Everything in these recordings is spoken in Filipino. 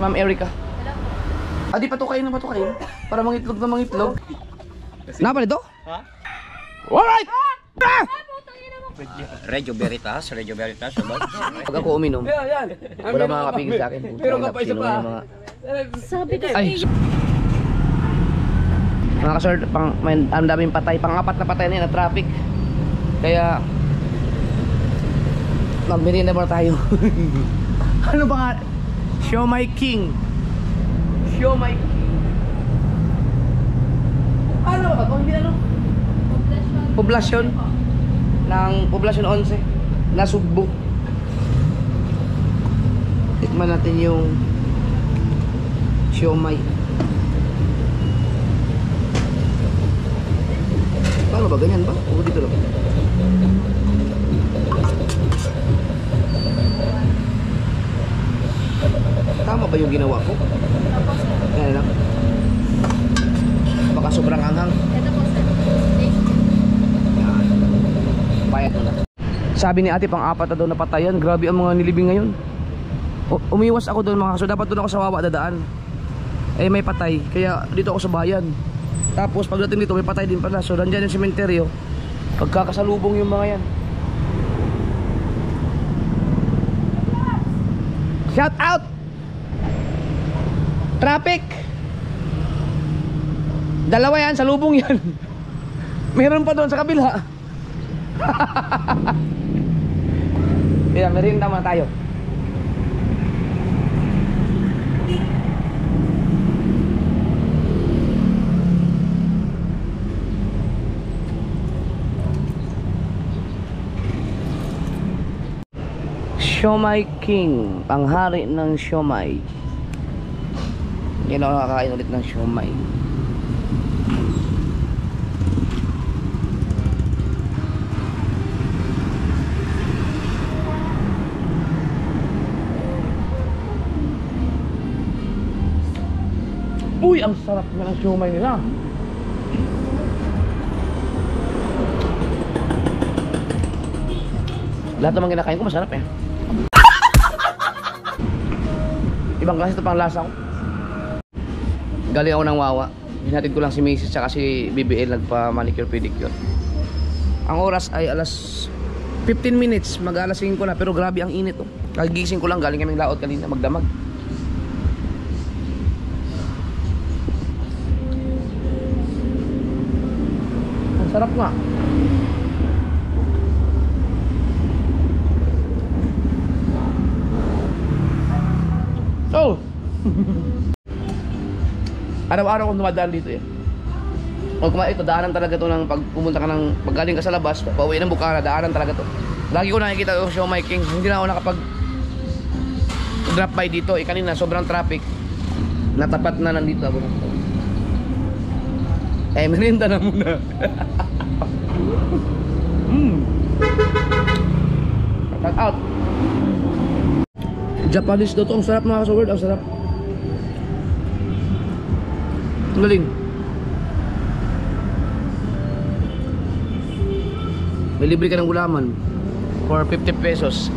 Ma'am Erica. Adi, patukayin na patukayin. Para mangitlog na mangitlog. Napal ito? Ha? Alright! Regio Veritas. Pag ako uminom, wala mga kapigil sa akin. Pero ka pa isa pa. Sabi ko, Ay! Mga kasir, ang daming patay. Pang-apat na patay na yun na traffic. Kaya magmerienda muna tayo. Ano ba nga? Show my king. Show my king. Ano ba? Kung hindi ano? Poblasyon ng Poblasyon 11 na Sugbo. Tikman natin yung siomai. Paano ba? Ganyan ba? O dito lang? Tama ba yung ginawa ko? Yan lang. Baka sobrang anghang. ito po sir. Thank you. Yan. Bayad mo na. Sabi ni ate, pang-apat na daw napatayan. Grabe ang mga nilibing ngayon. Umiwas ako doon mga kaso. Dapat doon ako sa Wawa dadaan. Eh may patay. Kaya dito ako sa bayan. Tapos pagdating dito may patay din pala. So nandiyan yung sementeryo. Pagkakasalubong yung mga yan. Shout out! Traffic! Dalawa yan, salubong yan. Meron pa doon sa kabila. Yan, merienda muna tayo. Siomai King, panghari ng siomai. Yan ako nakakain ulit ng siomai. Uy, ang sarap na ng siomai nila. Lahat naman kinakain ko masarap eh. Ibang klase ito pang lasa ko. Galing ako ng Wawa. Hinatid ko lang si Mrs. tsaka si BBL nagpa manicure pedicure. Ang oras ay alas 15 minutes, mag alas 5 na, pero grabe ang init oh. Kagigising ko lang, galing kaming laot kanina magdamag. Ang sarap nga. Oh! Araw-araw kong dumadaan dito eh. O ito, daanan talaga to ng pag pumunta ka ng paggaling ka sa labas, pauwi ng Bukara, daanan talaga to. Lagi ko nakikita yung Siomai King. Hindi na ako nakapag drop by dito eh, kanina sobrang traffic. Natapat na nandito ako. Eh, merienda na muna. Shout out. Japanese daw to, ang sarap mga kasaward, ang sarap. Ang galing. May libre ka ng gulaman for 50 pesos.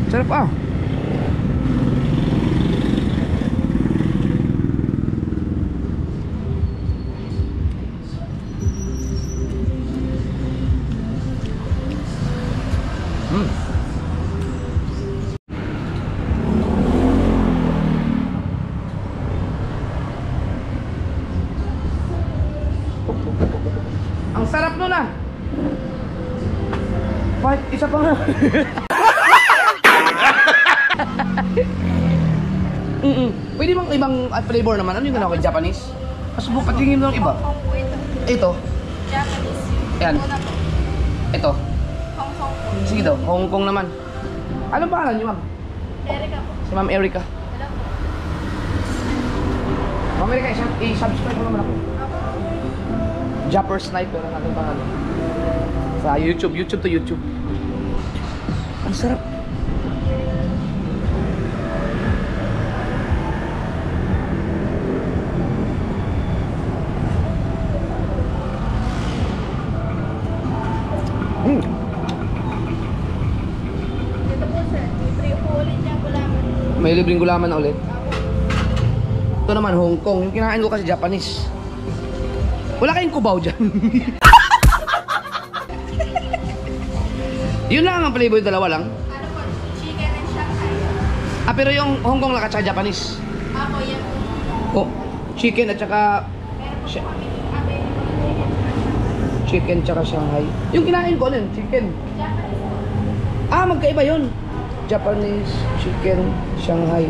Sarap ah. Ang sarap nun ah. Fight, isa pa nga. Pwede bang ibang flavor naman? Ano yung ganawa kay Japanese? Mas patingin mo ng iba. Ito. Japanese. Ayan. Ito. Hong Kong. Sige daw, Hong Kong naman. Anong pangalan niyo, ma'am? Erica po. Si Ma'am Erica. Hello po. Ma'am Erica, i-subscribe mo naman ako. Japper Sniper ang ating pangalan. Sa YouTube to YouTube. Ang sarap. May libreng gulaman na ulit. Ito naman, Hong Kong. Yung kinain ko kasi Japanese. Wala kayong kubaw dyan. Yun lang ang flavor, dalawa lang. Ano po? Chicken and Shanghai. Pero yung Hong Kong lang at saka Japanese. Ako yan. Oh, chicken at saka... Chicken tsaka Shanghai. Yung kinain ko, ano yun? Chicken. Magkaiba yun. Japanese, chicken, Shanghai.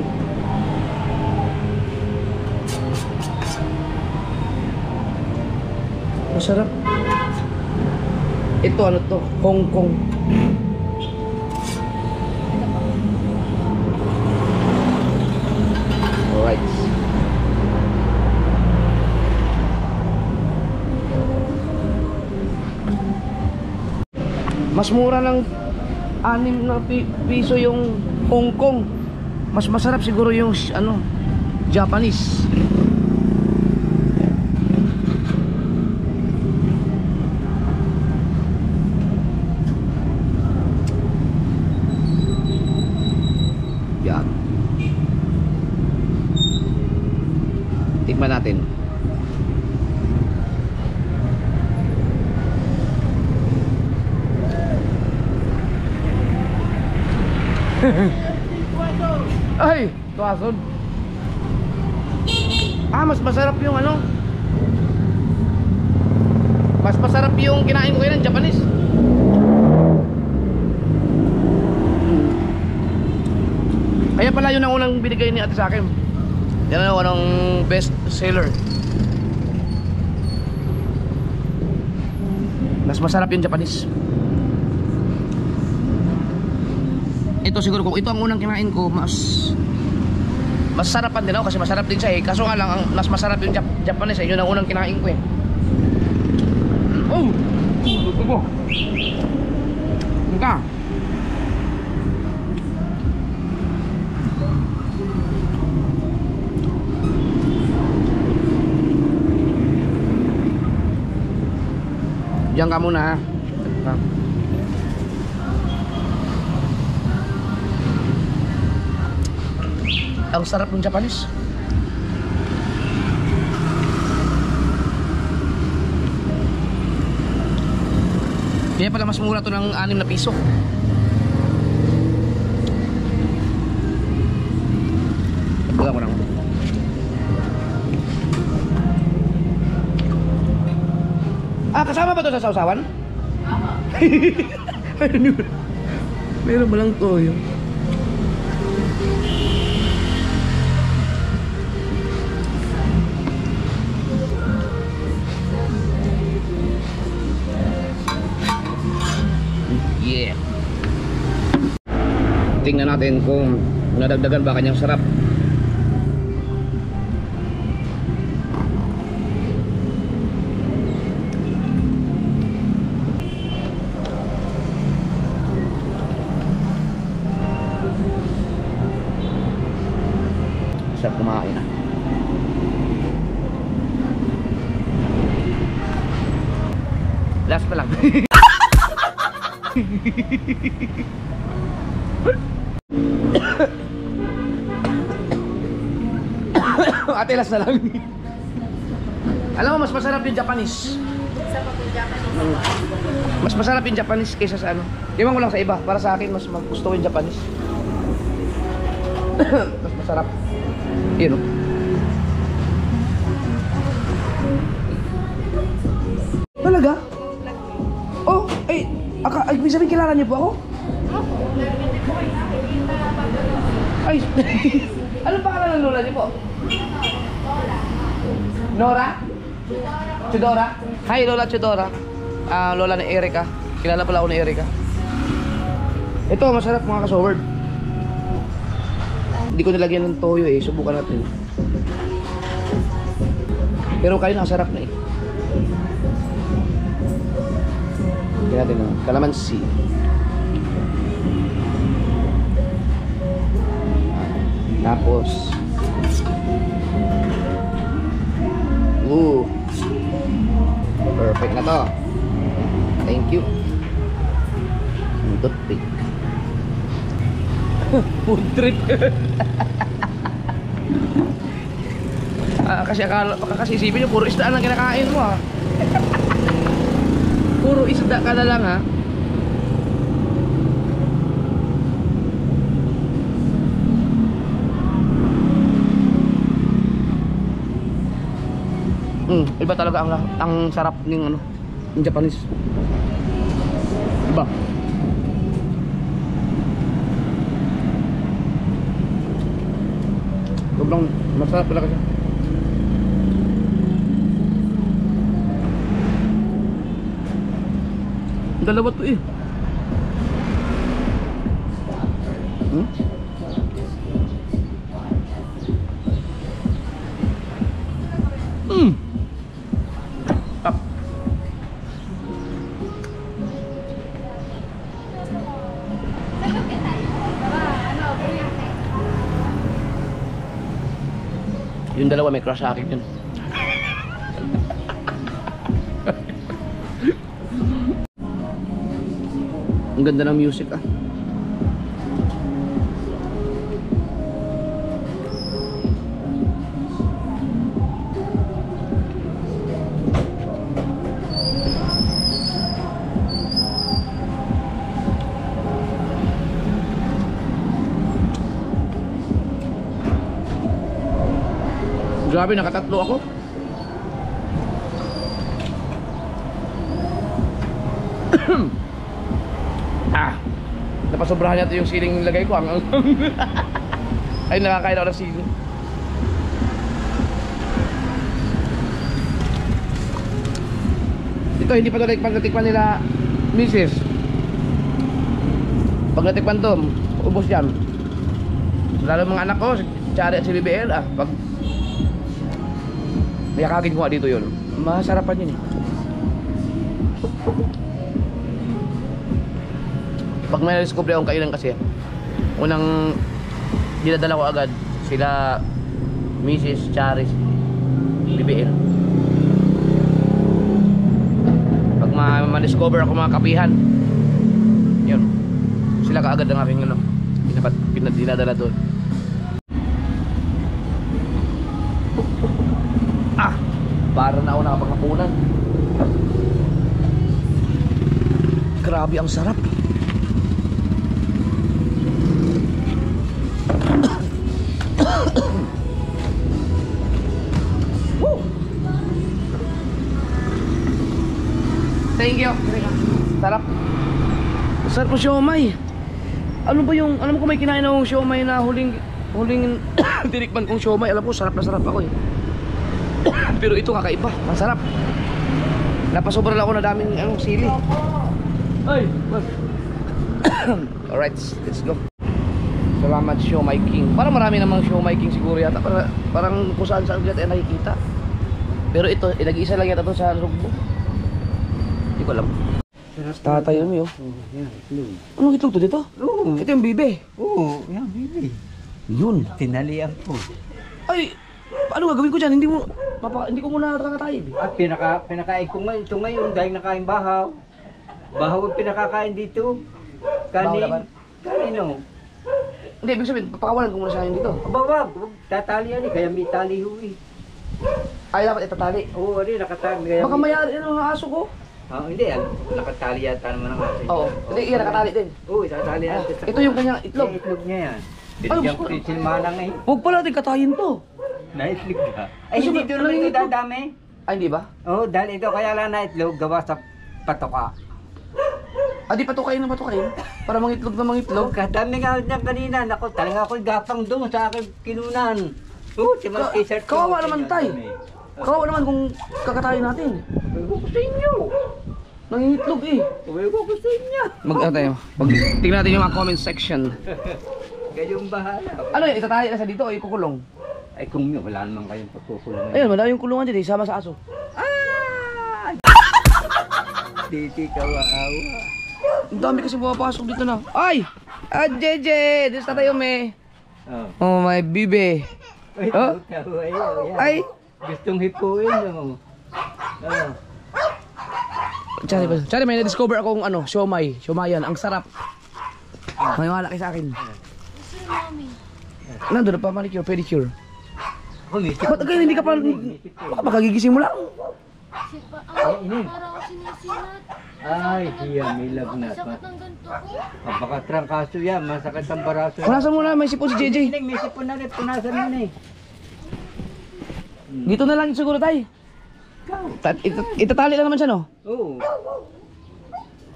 Masarap. Ito ano to? Hong Kong. Alright. Mas mura ng 6 na piso yung Hong Kong. Mas masarap siguro yung ano, Japanese. Yan. Tikman natin. Ay, tuwason. Mas masarap yung ano. Mas masarap yung kinain ko kayo ng Japanese. Kaya pala yun ang unang binigay ni ate sa akin. Yan ang unang best seller. Mas masarap yung Japanese. Ito siguro kung ito ang unang kinain ko, mas sarapan din ako kasi masarap din siya eh. Kaso nga lang ang mas masarap yung Japanese eh. Yun ang unang kinain ko eh. Oh! Ito. Ika. Diyan ka muna ha. Ang sarap ng Japanese. Kaya pala mas mura to ng 6 na piso. Wala ko lang. Kasama ba to sa sausawan? Meron ba lang toyo? Yeah. Tingnan natin kung nadagdagan ba kanyang sarap. Sarap kumain na. Last pa lang. Ate, last na lang. Alam mo, mas masarap yung Japanese. Sa pag-Japanese. Mas masarap yung Japanese kaysa sa ano. Iwan ko lang sa iba. Para sa akin, mas gusto ko yung Japanese. Mas masarap. Yun o. Talaga? Oh, ay, may sabihin kilala niyo po ako? Ay, ano pa ng lola niyo po? Nora? Chudora? Hi, Lola Chudora. Lola ni Erica. Kilala pala ako ni Erica. Ito, masarap mga kasoward. Hindi ko nilagyan ng toyo eh. Subukan natin. Pero kayo nakasarap na eh. Tingnan natin ng kalamansi. Tapos perfect na to. Thank you. Toothpick. Food trip. Kasi isipin nyo, puro isda lang kinakain mo ha. Puro isda ka na lang ha. Iba talaga ang sarap ng ano, ng Japanese. Iba. Sobrang masarap talaga siya. Dalawa to eh. Up. Yung dalawa may crush sa akin yun. Ang ganda ng music ah. Grabe, nakatatlo ako. Napasobrahan natin yung siling nilagay ko. Ay, nakakain ako ng siling. Ito, hindi pa ito natikpan nila Mrs. Pag natikpan to, ubos yan. Lalo mga anak ko, si Chari at si BBL pag mayakagin ko nga dito yun, masarapan yun eh. Pag may na-discover akong kainan kasi, unang dinadala ko agad sila Mrs. Charis, BBL. Pag ma-discover ako mga kapihan, yun, sila kaagad ang aking ano, dinadala doon. Para na ako nakapaghapunan. Grabe ang sarap. Thank you. Sarap. Sarap ng siomay. Ano ba yung, alam ko may kinain akong siomay na huling tinikman kong siomay. Alam ko sarap na sarap ako eh. Pero ito kakaiba, masarap. Napasobra lang ako na daming sili. Ay, alright, let's go. Salamat Siomai King. Parang marami namang Siomai King siguro yata. Parang kung saan saan dito nakikita. Pero ito, nag-iisa lang yata ito sa Rugbo. Hindi ko alam. Tatay mo yun. Yan, itlog. Anong itlog to dito? Oo. Ito yung bibe. Oo, yan, bibi. Yun. Tinalian ko. Ay, ano gagawin ko dyan? Hindi ko muna kakatayin. At pinakain ko ngayon, ito ngayon dahil nakain bahaw. Bahaw ang pinakakain dito. Bahaw laban? Kanino? Hindi, ibig sabihin, papakawalan ko muna siya dito. Wag, tatali yan eh, kaya may tali ho eh. Ay, dapat itatali. Oo, nakatali. Kaya Baka mayari ang aso ko. Hindi, nakatali yata naman ang aso. Oo, hindi, yan nakatali din. Oo, itatali yan. Ito yung kanyang itlog. Yung itlog niya yan. Binigyan ko rin silmanang eh. Huwag pala natin katayin to. Naitlog ka. Ay, Gusto hindi mo- ito naman ito dadami. Ay, hindi ba? Oo, dahil ito kaya lang naitlog gawa sa patoka. Di patukayin na patukayin. Para mangitlog na mangitlog. Kadami nga niya kanina. Naku, talaga ako'y gapang doon sa aking kinunan. Si mga t-shirt ko. Kawawa naman tay. Kawawa naman kung kakatayin natin. Uy ko sa inyo. Nangingitlog eh. Uy ko sa inyo. Tingnan natin yung mga comment section. Kayong bahala. Ano yun, itatali na sa dito o ikukulong? Ay kung yun, wala naman kayong pagkukulang. Ayun, madami yung kulungan dyan eh, sama sa aso. Titi kawawa. Ang dami kasi pumapasok dito na. Ay! Jeje! Dito tayo me. Oh my bibe. Ay, Oh? Ay! Gustong hipuin mo. Chari, may na-discover akong siomay. Siomayan, ang sarap. Maniwala kayo sa akin. si Mami? Nandun na pa manicure, pedicure. Ako, misip. Ba't kayo hindi ka pa... Baka gigising mo lang. Para ako sinisinat. Ay, siya, may lagnat. Sakit ng ganito ko. Pagkakatrangkaso yan, masakit ang baraso. Punasan mo na, may sipon si JJ. May sipon na rin, punasan mo na eh. Dito na lang siguro tayo. Itatali lang naman siya, no? Oo.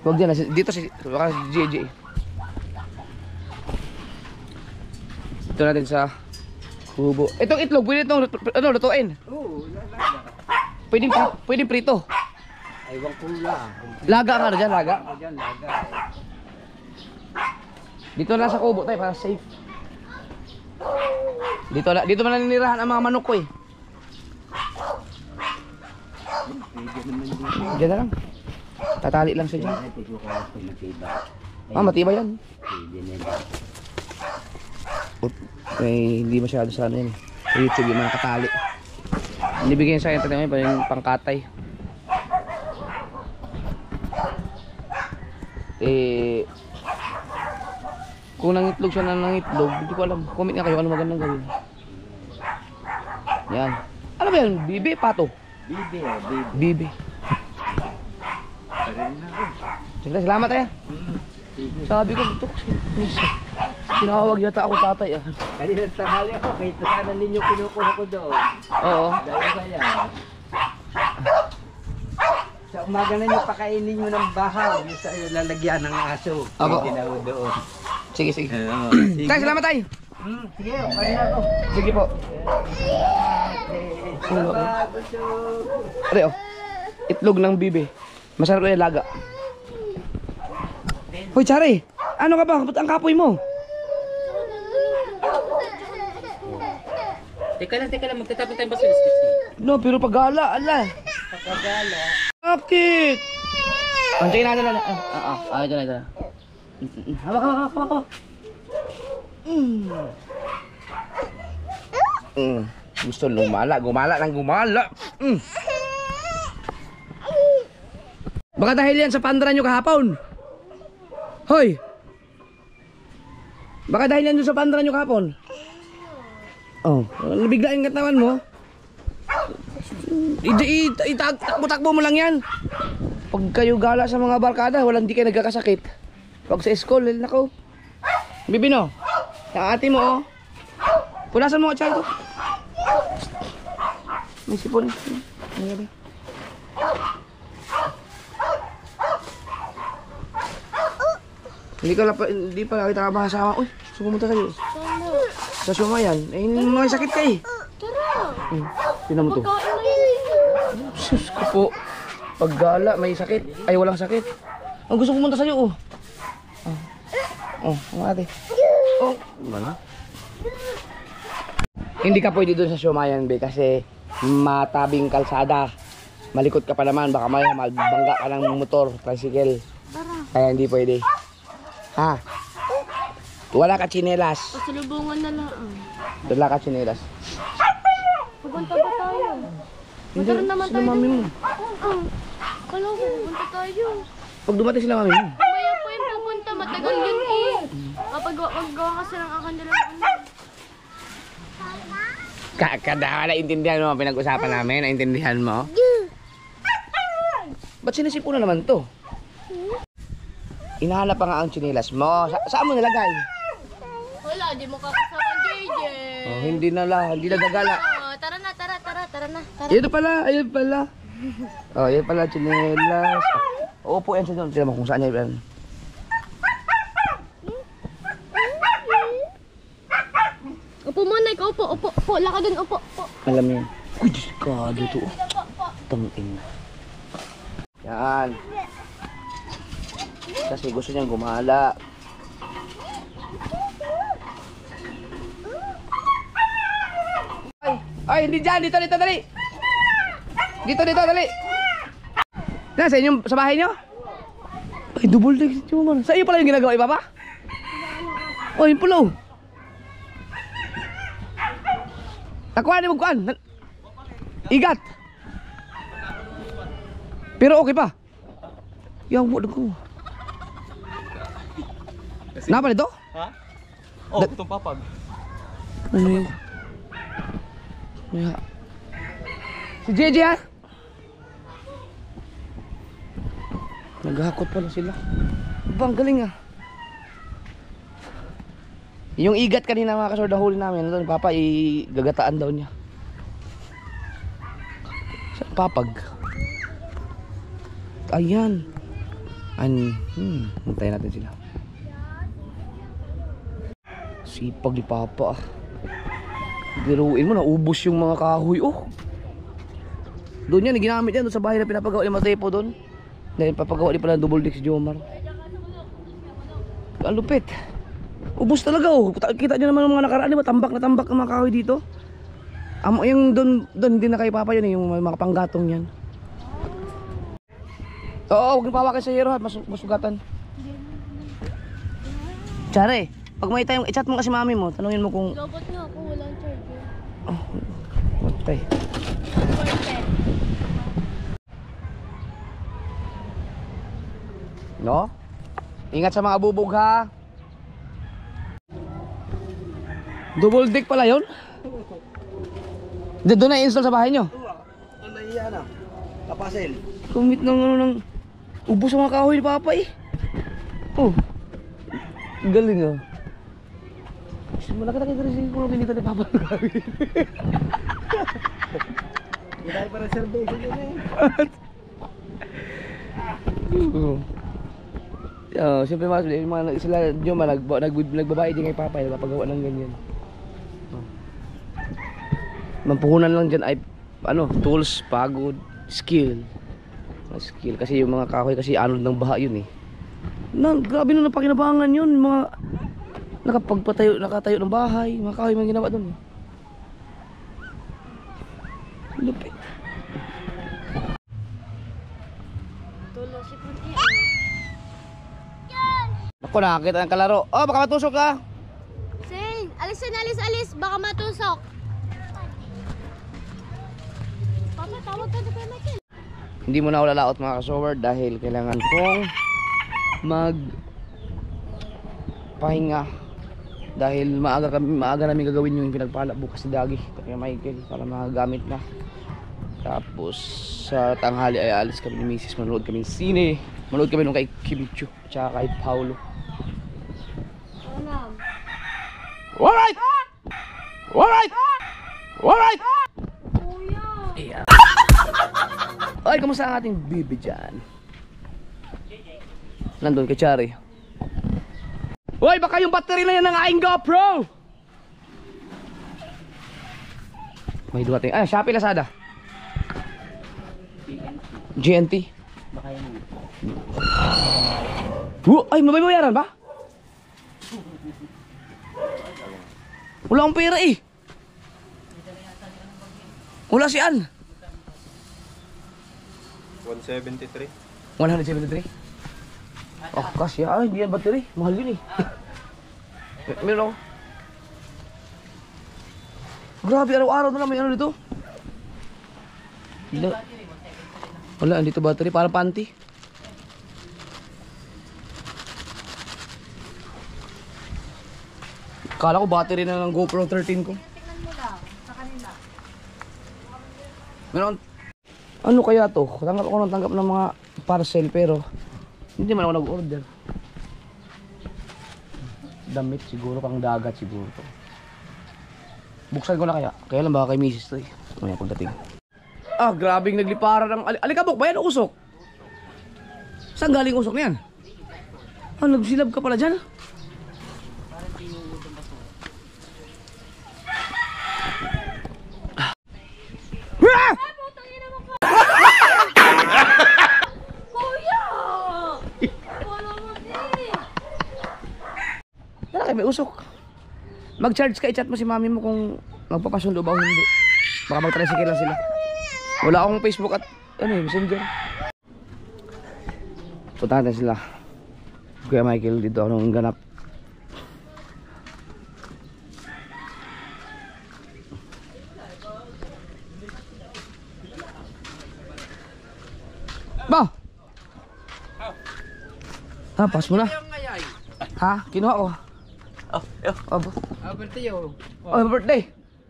Huwag dyan, dito si baka si JJ. Dito natin sa kubo. Itong itlog, pwede itong lutuin. Oo, lalaga. Pwedeng prito. Aywang kula. Laga nga na dyan, laga. Ako dyan, laga. Dito na sa kubo tayo para safe. Dito man naninirahan ang mga manok ko eh. Pwede naman dito. Diyan na lang. Tatali lang siya dyan. Ay, tiglo ko ako matibay. Matibay yan. Pwede na yun. Hindi masyado sa ano yan. Sa YouTube yung mga katali. Nibigyan sa akin ito naman yung pangkatay. Kung nangitlog siya na nangitlog, hindi ko alam. Comment nga kayo ano magandang gawin. Yan. Ano ba yan? Bibi? Pato? Bibi, oh, bibi. Bibi. Parin na ako. Sige, salamat tayo. Sabi ko, ito sinawag yata ako tatay. Kanina tanghali ako, kahit sana ninyo kinukuha ko doon. Oo. Dahil kaya. Sa umaga na nyo pakainin nyo ng bahaw, yung sa lalagyan ng aso. Abo. Hindi na ako doon. Sige, sige. Sige. Tay, salamat tayo. Sige, parin na ako. Sige po. Salamat, busog. Are, oh. Itlog ng bibi. Masarap na yung laga. Hoy, Chari. Ano ka ba? Ba't ang kapoy mo? Teka lang, magtatapon tayong baso. Excuse me. No, pero pagala, ala. Pagkagala. Bakit? Antayin natin na. Ito na. Hawak. Gusto gumala. Baka dahil yan sa pandra nyo kahapon. Hoy! Baka dahil yan sa pandra nyo kahapon. Oh, nabigla yung katawan mo. Itakbo mo lang yan. Pag kayo gala sa mga barkada, walang di kayo nagkakasakit. Pag sa school, nako. Bibino, yung ate mo, oh. Punasan mo ka, Charlie. May sipon. Hindi pa kita makasama. Uy, gusto pumunta kayo. Sa Sumayan. May sakit ka eh. Tara! Tinan mo to. Kain na yun. Sus ko po. Pag gala, may sakit. Ay, walang sakit. Ang gusto pumunta sa'yo, oh. Ang ate. Oh, ano? Hindi ka pwede doon sa Sumayan, be, kasi matabing kalsada. Malikot ka pa naman, baka may mabangga ka ng motor, tricycle. Kaya hindi pwede. Ha? Wala ka tsinelas. Pasalubungan na lang. Wala ka tsinelas. Pupunta ba tayo? Hindi, Magkaroon naman sila tayo. mami mo. Kala ko, pupunta tayo. Pag dumating sila mami mo. Mamaya po yung pupunta, matagal yun eh. Kapag maggawa kasi ng akandila ano. Kakadawa, naintindihan mo ang pinag-usapan namin? Naintindihan mo? Ba't sinisipunan naman to? Inahanap pa nga ang tsinelas mo. Saan mo nilagay? Wala, di mo kakasama JJ. Oh, hindi nagagala. Tara na. Ayun pala. Oh, yan pala tsinelas. Upo yan siya doon. Tignan mo kung saan niya yan. Upo muna, ikaw upo. Upo, laka dun, upo. Alam mo yan. Uy, Diyos ka, dito. Tangin. Yan. Kasi gusto niyang gumala. Ay, hindi dyan. Dito, dali. Dito, dali. Sa inyo, sa bahay niyo? Ay, double deck. Sa iyo pala yung ginagawa, iba pa? Oh, yung pulo. Nakuha ni magkuhan. Igat. Pero okay pa. Yang buat ko. Napa nito? Ha? Oh, itong papag. Ano yun? Yeah. Si JJ ha? Naghahakot pala sila. Bang galing ah. Yung igat kanina mga kasor, nahuli namin. Ano, Papa, igagataan daw niya. Sa papag. Ayan. Hintayin natin sila. Sipag ni Papa ah. Biruin mo, naubos yung mga kahoy. Oh. Doon yan, ginamit yan doon sa bahay na pinapagawa ni Matepo doon. Dahil papagawa din pala ng double deck si Jomar. Ang lupit. Ubos talaga oh. Kita nyo naman ng mga nakaraan, diba? Tambak na tambak ang mga kahoy dito. Yung doon hindi na kay Papa yan eh, yung mga panggatong yan. Oo, huwag niyo pawakan sa hero ha, masugatan. Tsare, pag may tayong i-chat mo kasi mami mo, tanungin mo kung... Dapat nga ako, walang charger. Oh, matay. No? Ingat sa mga bubog ha. Double deck pala yun? Doon na i-install sa bahay nyo? Ano yan ah? Kapasil. Kumit ng ano ng... Ubos ang mga kahoy ni Papa eh. Oh. Galing ah. Malaki na kayo rin kung pinito ni Papa. Hindi tayo para reservation yun eh. Siyempre mga sila yung nagbabayad din kay Papa nagpapagawa ng ganyan. Mampuhunan lang dyan ay ano, tools, pagod, skill kasi yung mga kahoy kasi anod ng baha yun eh. Grabe nung napakinabangan yun, mga nakatayo ng bahay, mga kahoy mga ginawa dun. Lupit. Tulo si Puti. Ako nakakita ng kalaro. Oh, baka matusok ka. Sing, alis. Baka matusok. Papa, tawag ka na kay Michael. Hindi mo na ako lalaot mga kasower dahil kailangan kong pahinga dahil maaga namin gagawin yung pinagpala bukas ni Dagi kay Michael para magagamit na. Tapos sa tanghali ay alis kami ni Mrs. Manood kami ng sine, manood kami nung kay Kimicho at kay Paulo. Alright! Kuya! Ay, kamusta ang ating bibi dyan? Nandun kay Chari. Uy, baka yung battery na yan ng aking GoPro! May dumating. Ay, Shopee, Lazada. GNT. Ay, mabayaran ba? Wala akong pera eh. Wala si Al. 173. 173. Oh, kasi hindi yan battery. Mahal yun eh. Meron ako. Grabe, araw-araw na lang may ano dito. Wala, andito battery. Parang panty. Kala ko battery na ng GoPro 13 ko. Tingnan mo lang sa kanila. Meron. Ano kaya to? Tanggap ng mga parcel pero hindi man ako nag-order. Damit siguro, pang dagat siguro to. Buksan ko na kaya. Kaya lang baka kay Mrs. to eh. Mamaya pagdating. Ah, grabing nagliparan ng alikabok ba yan o usok? Saan galing usok na yan? Ah, nagsilab ka pala dyan? May usok. Mag-charge ka, i-chat mo si mami mo kung magpapasundo ba o hindi. Baka mag-tricycle lang sila. Wala akong Facebook at Messenger. Punta natin sila. Kuya Michael dito, anong ganap? Ba! Ha, pass mo na. Ha? Kinuha ko. Oh, birthday yun. oh, birthday.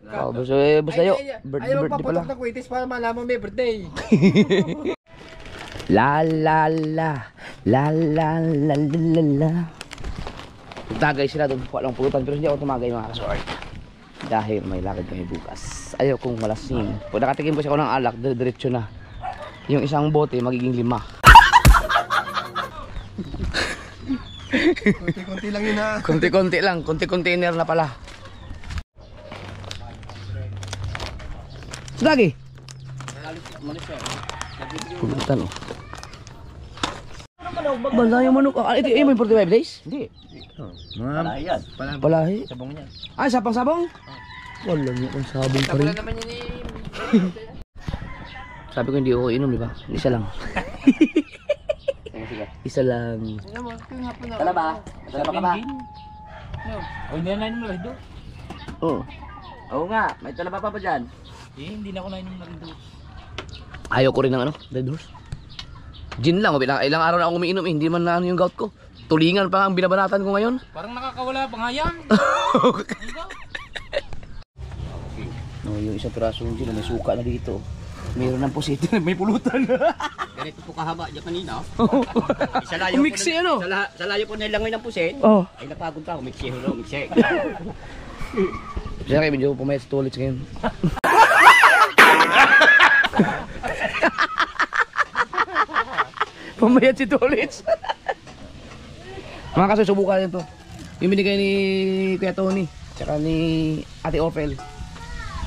Oh, basta yun. Birthday pala. Ng kwitis para malaman may birthday. La la la. La la la la la la. Tagay sila doon. Walang pulutan. Pero hindi ako tumagay mga kasort. Dahil may lakad kami bukas. Ayaw kong malasing. Pag nakatikim po siya ako ng alak, diretso na. Yung isang bote magiging 5. Konti-konti lang yun ha. Konti-konti lang. Konti-container na pala. Lagi. Pulutan oh. Banda yung manok. Ah, ito yung 45 days? Hindi. Palayan. Palahi. Sabong niya. Ay, sapang-sabong? Wala niya kung sabong pa rin. naman yun eh. Sabi ko hindi ako inom, di ba? Isa lang. Isa lang. Tala ba? Tala ba ka ba? O hindi na nainom na rin doon. Oo. Oo nga, may talaba pa ba dyan? Hindi na ako nainom na rin doon. Ayaw ko rin ng ano, Red Horse. Gin lang, ilang araw na ako umiinom eh. Hindi man na ano yung gout ko. Tulingan pa ang binabanatan ko ngayon. Parang nakakawala pa nga yan. No, yung isang piraso yung gin, may suka na dito. Mayroon ng pusit, may pulutan. Ganito po kahaba dyan kanina. Sa Umiksi ano? Sa layo po nilangoy ng pusit. Oh. Ay napagod ka, umiksi ho, umiksi. Siya kayo, medyo pumayat sa toilets ngayon. Pumayat si toilets. Mga kasusubukan nyo to. Yung binigay ni Kuya Tony, tsaka ni Ate Opel.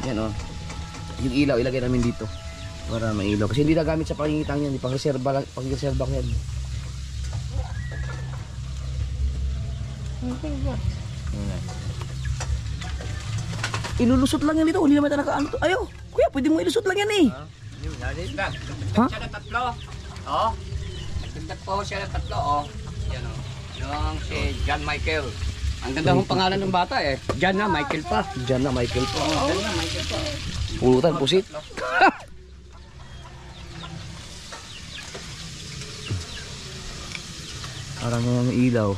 Yan o. Yung ilaw, ilagay namin dito. Para mailaw. Kasi hindi na gamit sa pangingitang yan. Pang-reserva ko yan. Ilulusot lang yan dito. Hindi naman talaga ano to. Ayaw. Kuya, pwede mo ilusot lang yan eh. Ha? Siya ng tatlo. Oh. Nagtindak po siya ng tatlo. Oh. Yan oh. Yung si John Michael. Ang ganda ng pangalan ng bata eh. John na, Michael pa. Diyan na, Michael po. John na, Michael pa. Pulutan, pusit. Parang yung ilaw.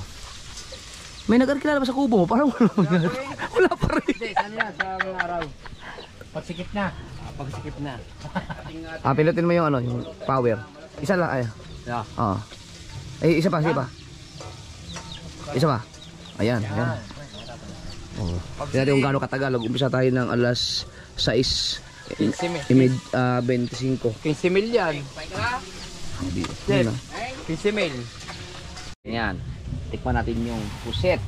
May nag-arkilala ba sa kubo mo? Parang wala pa rin. Hindi, saan yan? Sa mga araw. Pagsikip na. Pagsikip na. Ah, pilotin mo yung ano, yung power. Isa lang, ay. Yeah. Oo. Ay, isa pa, isa pa. Isa pa. Ayan, ayan. Oh. Tingnan natin kung gaano katagal. Umpisa tayo ng alas 6. 25. 15 mil yan. Ayan na. 15 mil. Ayan. Tikman natin yung puset.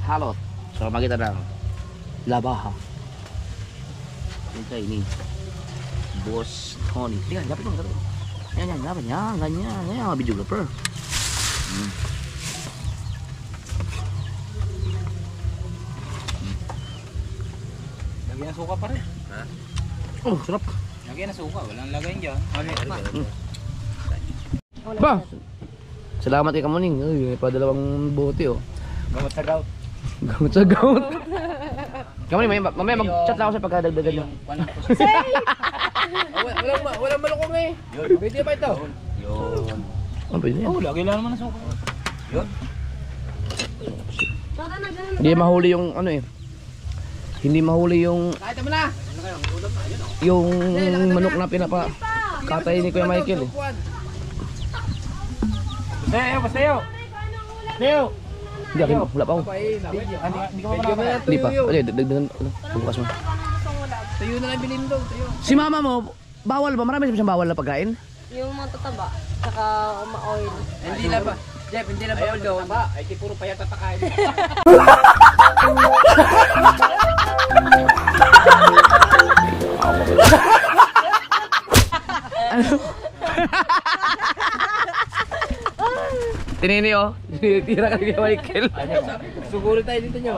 Halot. So, makita ng labaha. Ito ini. Boss Tony. Tingnan, lapit mo. Yan, lapit. Yan, ganyan. Yan, mga videographer. Lagyan na suka pa rin. Oh, sarap. Lagyan na suka. Walang lagay dyan. Ba? Salamat kay Kamuning. Uy, may pa2 bote oh. Gamot sa gout. Gamot sa gout. Kamuning, mamaya mag-chat lang ako sa pagkadagdagan nyo. Walang malukong eh. Pwede ba ito? Yun. Oh, pwede yan. Oo, lagyan lang naman ng suka. Yun. Hindi mahuli yung ano eh. Hindi mahuli yung Kahit mo na. yung manok na pinapa katay ni Kuya Michael eh. Basayo. Leo. Hindi akin, wala pa ako. Hindi ko pa. Hindi pa. Ano, dagdagan ano, bukas mo. Tayo na lang bilhin daw. Tayo. Si mama mo, bawal ba? Marami siyang bawal na pagkain? Yung mga tataba, saka ma-oil. Hindi lang ba? Jeff, hindi lang bawal doon. Ay, di puro payat at pakain. Tinini oh. Tira ka kay Michael. Suguro tayo dito nyo.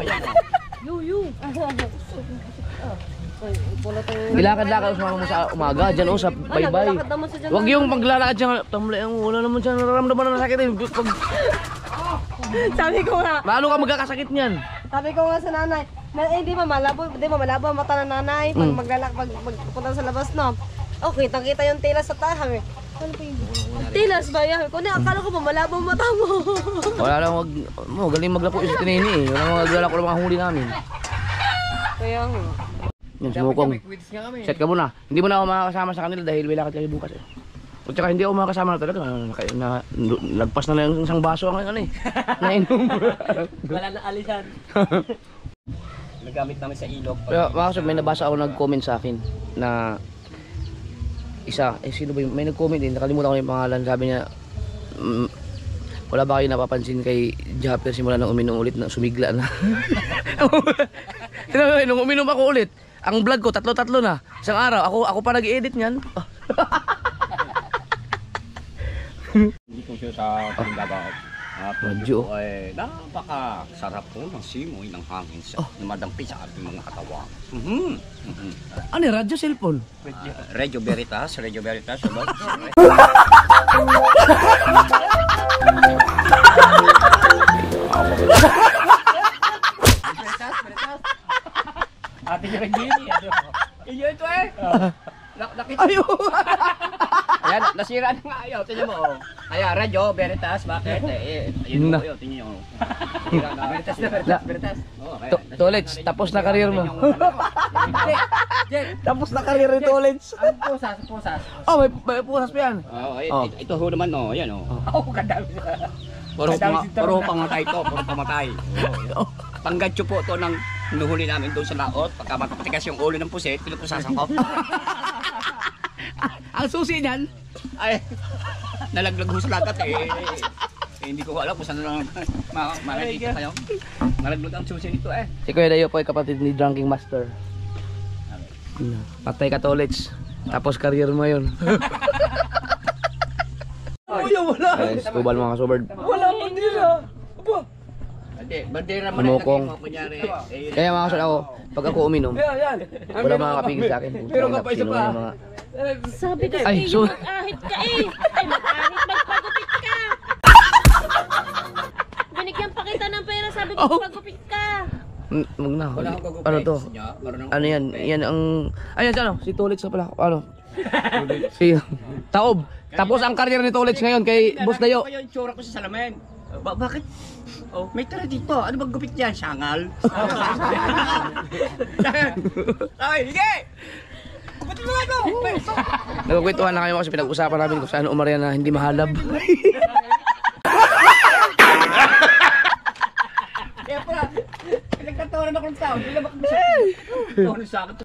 Ilakad-lakad sa mama mo sa umaga, dyan oh, sa baybay. Huwag yung maglalakad siya, tamlay ang wala naman siya nararamdaman na sakit eh. Sabi ko nga, Lalo ka magkakasakit niyan. sabi ko nga sa nanay, di ba malabo ang mata ng nanay pag magpunta sa labas, no? Oh, kitang-kita yung tela sa taha. Ano pa yun? Tilas ba yan? Kung akala ko ba malabo ang mata mo. Wala lang galing maglako si Tinini eh. Wala mga maglalako ng mga huli namin. Kaya nga. Yan, sumukong. May quiz nga kami. Set ka muna. Hindi mo na ako makakasama sa kanila dahil may lakad kayo bukas eh. At saka hindi ako makakasama na talaga. Lagpas na lang yung isang baso ang ano eh. Nainom. Wala na alisan. Nagamit namin sa ilog. Pero mga kasab, may nabasa ako nag-comment sa akin na isa, sino ba yung, may nag-comment din, nakalimutan ko yung pangalan, sabi niya, wala ba kayo napapansin kay Japper simula nang uminom ulit na sumigla na? Nung uminom ako ulit, ang vlog ko, tatlo na. Isang araw, ako pa nag-edit niyan. Hindi ko siya sa pagdabaw. Radyo. Ay, napakasarap po ng simoy ng hangin sa dumadampi sa ating mga katawan. Ano yung radyo, cellphone? Radio Veritas, hello. Ate yung Regini. Iyo ito eh. Nakita. Ayaw! Ayan, nasira na nga ayaw. Tingnan mo. Ayan, Radio Veritas, bakit? Ayun Na. mo, tingnan nyo. Nasira na. Veritas. Oh, kaya, Tolets, tapos na karir mo. Tapos na karir ni Tolets. Ang pusas. Oh, may pusas pa yan. Oh. Ito ho naman, no. Ayan, oh. Oh, kadami. Puro pamatay to, puro pamatay. Oh. Panggadyo po to ng nuhuli namin doon sa laot. Pagka matatigas yung ulo ng pusit, pinupusasan ko. Ang susi niyan, Ay, nalaglag ho sa lagat eh. Hindi ko alam kung saan lang makikita kayo. Nalaglag ang susi nito eh. si Kuya Dayo po ay kapatid ni Drunking Master. Patay ka Tolets. Tapos career mo yun. Kuya, wala. Guys, kubal mga soberd. Wala pang dila. Aba. Hindi, bandera mo Lumukong. mo kunyari. Kaya mga kasal ako, pag ako uminom, Yan. wala makakapigil sa akin. Meron ka pa isa Sino pa. yung mga... Sabi kasi, Ay, so- mag-ahit ka eh. Ay, mag-ahit, magpagupit ka. Binigyan pa kita ng pera, sabi ko, magpagupit ka. Mag na. Wala akong gagawin. Ano to? Marunong Ano yan? Yan ang... Ayan, ano? Si Tolets na pala. Ano? Si Taob. Tapos ang career ni Tolets ngayon kay Boss Dayo. Kaya yung tsura ko sa salamin. Bakit? Oh, may tara dito. Ano bang gupit yan? Sangal? Ay, hige! Gupitin mo ako! Nagkukwentuhan na kayo kasi pinag-usapan namin kung saan umarya na hindi mahalab. Kaya pala, pinagkatawanan ako ng tao. Hindi na makabisa. Ano sa akin?